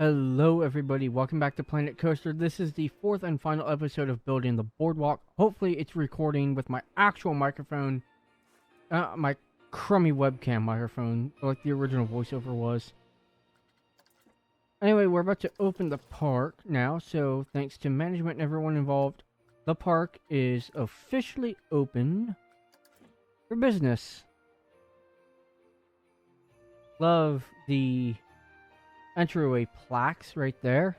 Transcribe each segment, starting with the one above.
Hello everybody, welcome back to Planet Coaster. This is the fourth and final episode of building the Boardwalk. Hopefully it's recording with my actual microphone, my crummy webcam microphone, like the original voiceover was. Anyway, we're about to open the park now, so thanks to management and everyone involved, the park is officially open for business. Love the entryway plaques right there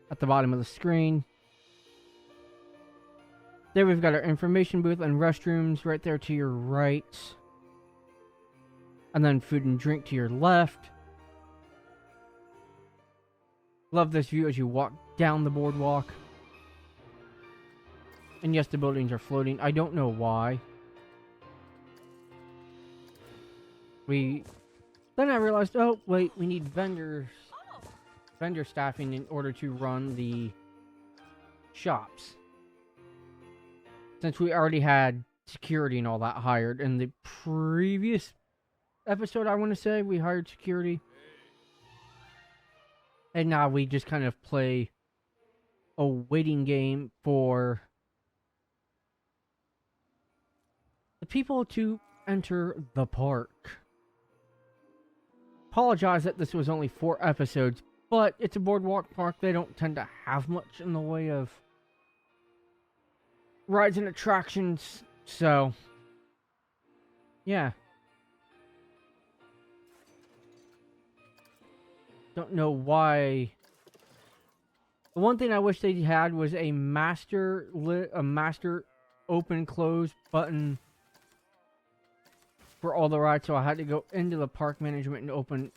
at the bottom of the screen. There we've got our information booth and restrooms right there to your right. And then food and drink to your left. Love this view as you walk down the boardwalk. And yes, the buildings are floating. I don't know why. Then I realized, oh, wait, we need vendor staffing in order to run the shops. Since we already had security and all that hired in the previous episode, I want to say, we hired security. And now we just kind of play a waiting game for the people to enter the park. Apologize that this was only 4 episodes, but it's a boardwalk park. They don't tend to have much in the way of rides and attractions, so yeah. Don't know why. The one thing I wish they had was a master open close button for all the rides, so I had to go into the park management and open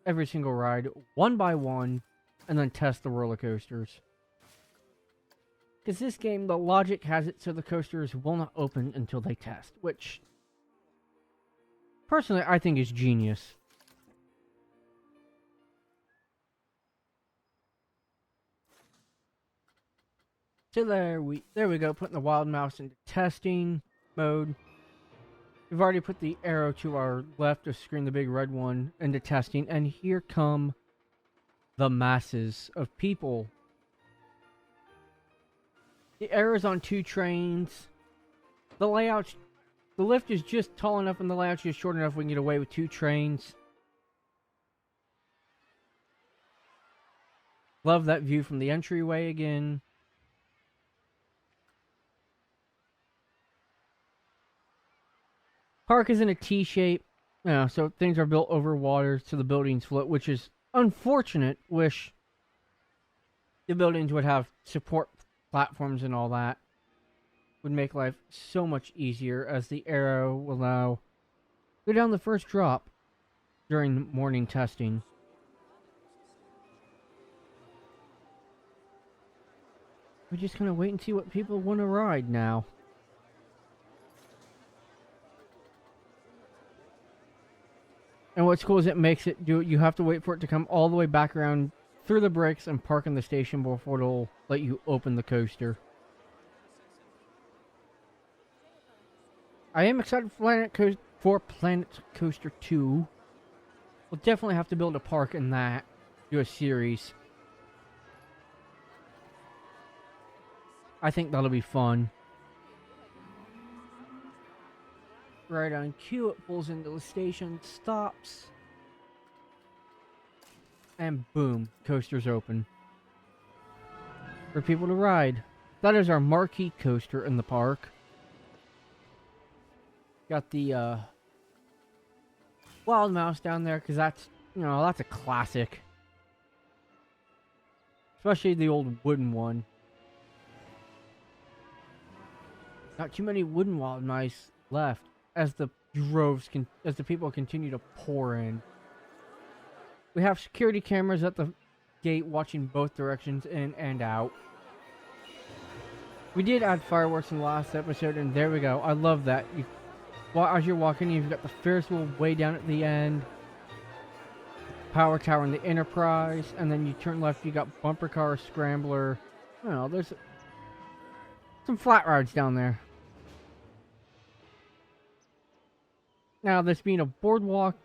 every single ride one by one and then test the roller coasters. Because this game, the logic has it so the coasters will not open until they test, which personally I think is genius. So there we go, putting the wild mouse into testing mode. We've already put the arrow to our left of screen, the big red one, into testing, and here come the masses of people. The arrow's on 2 trains. The lift is just tall enough and the layout's just short enough we can get away with 2 trains. Love that view from the entryway again. Park is in a T shape, so things are built over water so the buildings float, which is unfortunate. Wish the buildings would have support platforms and all that. Would make life so much easier, as the arrow will now go down the first drop during morning testing. We're just gonna wait and see what people want to ride now. And what's cool is it makes it you have to wait for it to come all the way back around through the bricks and park in the station before it'll let you open the coaster. I am excited for Planet Coaster 2. We'll definitely have to build a park in that, do a series. I think that'll be fun. Right on cue, it pulls into the station, stops, and boom, coaster's open for people to ride. That is our marquee coaster in the park. Got the wild mouse down there because that's a classic, especially the old wooden one. Not too many wooden wild mice left as the people continue to pour in. We have security cameras at the gate watching both directions, in and out. We did add fireworks in the last episode, and there we go. I love that. As you're walking, you've got the Ferris wheel way down at the end, power tower in the Enterprise, and then you turn left, you got bumper car, scrambler. There's some flat rides down there. Now, this being a boardwalk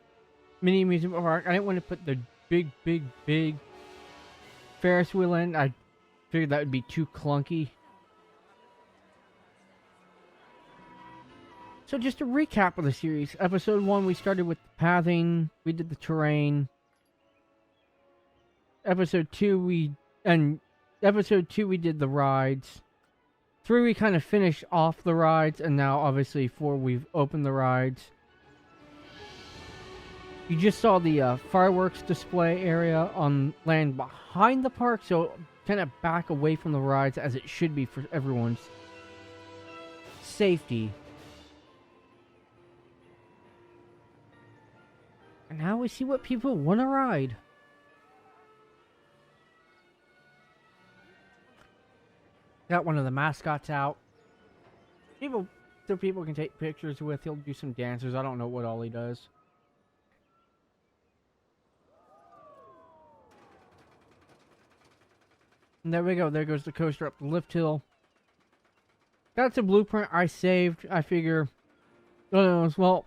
mini amusement park, I didn't want to put the big Ferris wheel in. I figured that would be too clunky. So just a recap of the series. Episode 1, we started with the pathing. We did the terrain. Episode 2, we did the rides. 3, we kind of finished off the rides. And now, obviously, 4, we've opened the rides. You just saw the fireworks display area on land behind the park. So, kind of back away from the rides as it should be for everyone's safety. And now we see what people want to ride. Got one of the mascots out. So people can take pictures with. He'll do some dances. I don't know what all he does. And there we go. There goes the coaster up the lift hill. That's a blueprint I saved. I figure, well,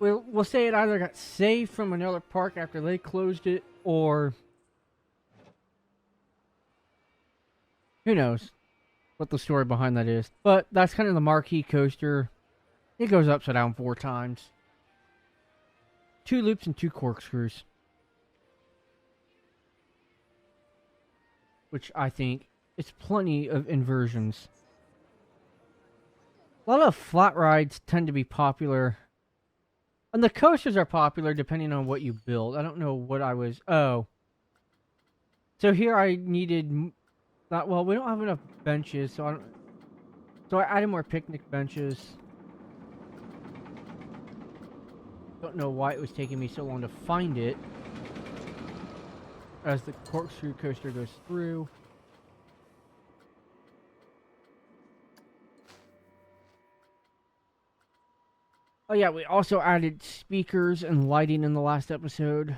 we'll say it either got saved from another park after they closed it, or who knows what the story behind that is. But that's kind of the marquee coaster. It goes upside down 4 times. 2 loops and 2 corkscrews. Which I think is plenty of inversions. A lot of flat rides tend to be popular. And the coasters are popular depending on what you build. I don't know what I was... Oh. So here I needed... Well, we don't have enough benches, so I added more picnic benches. Don't know why it was taking me so long to find it. As the corkscrew coaster goes through. Oh yeah, we also added speakers and lighting in the last episode.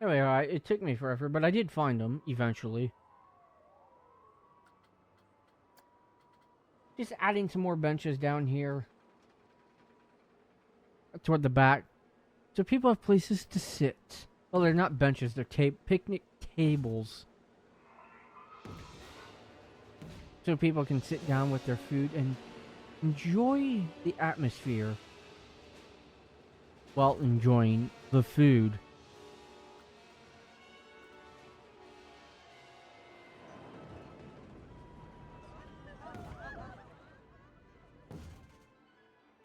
Anyway, it took me forever, but I did find them eventually. Just adding some more benches down here. Toward the back. So people have places to sit. Well, they're not benches, they're picnic tables. So people can sit down with their food and enjoy the atmosphere while enjoying the food.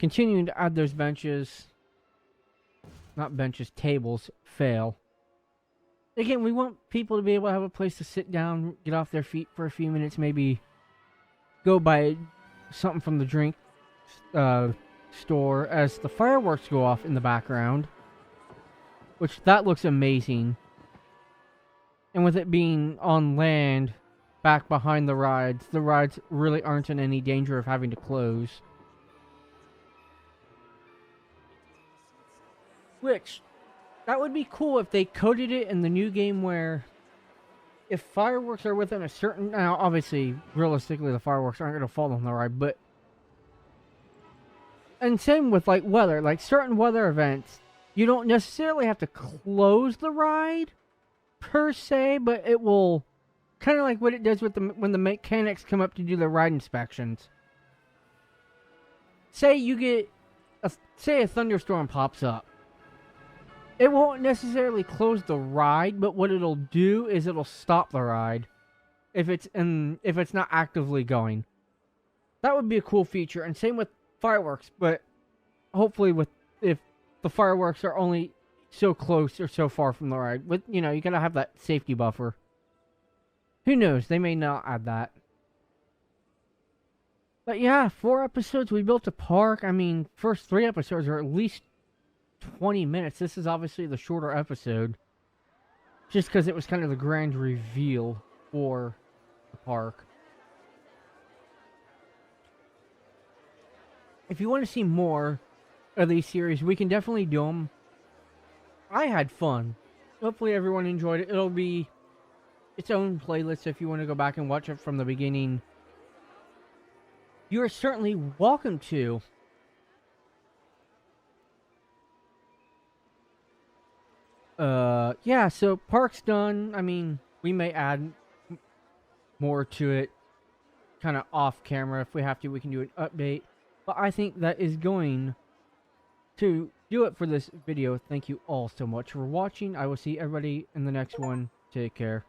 Continuing to add those benches. Not benches, tables. Fail. Again, we want people to be able to have a place to sit down, get off their feet for a few minutes, maybe go buy something from the drink store as the fireworks go off in the background. Which, that looks amazing. And with it being on land, back behind the rides really aren't in any danger of having to close. Which, that would be cool if they coded it in the new game where if fireworks are within a certain... Now, obviously, realistically, the fireworks aren't going to fall on the ride, but... And same with, like, weather. Like, certain weather events, you don't necessarily have to close the ride, per se, but it will... Kind of like what it does with when the mechanics come up to do the ride inspections. Say you get... Say a thunderstorm pops up. It won't necessarily close the ride, but what it'll do is it'll stop the ride if it's not actively going. That would be a cool feature, and same with fireworks. But hopefully, if the fireworks are only so close or so far from the ride, you gotta have that safety buffer. Who knows? They may not add that. But yeah, 4 episodes. We built a park. I mean, first 3 episodes are at least 20 minutes. This is obviously the shorter episode. Just because it was kind of the grand reveal for the park. If you want to see more of these series, we can definitely do them. I had fun. Hopefully everyone enjoyed it. It'll be its own playlist if you want to go back and watch it from the beginning. You are certainly welcome to. Yeah, so park's done. I mean, we may add more to it kind of off camera. If we have to, we can do an update. But I think that is going to do it for this video. Thank you all so much for watching. I will see everybody in the next one. Take care.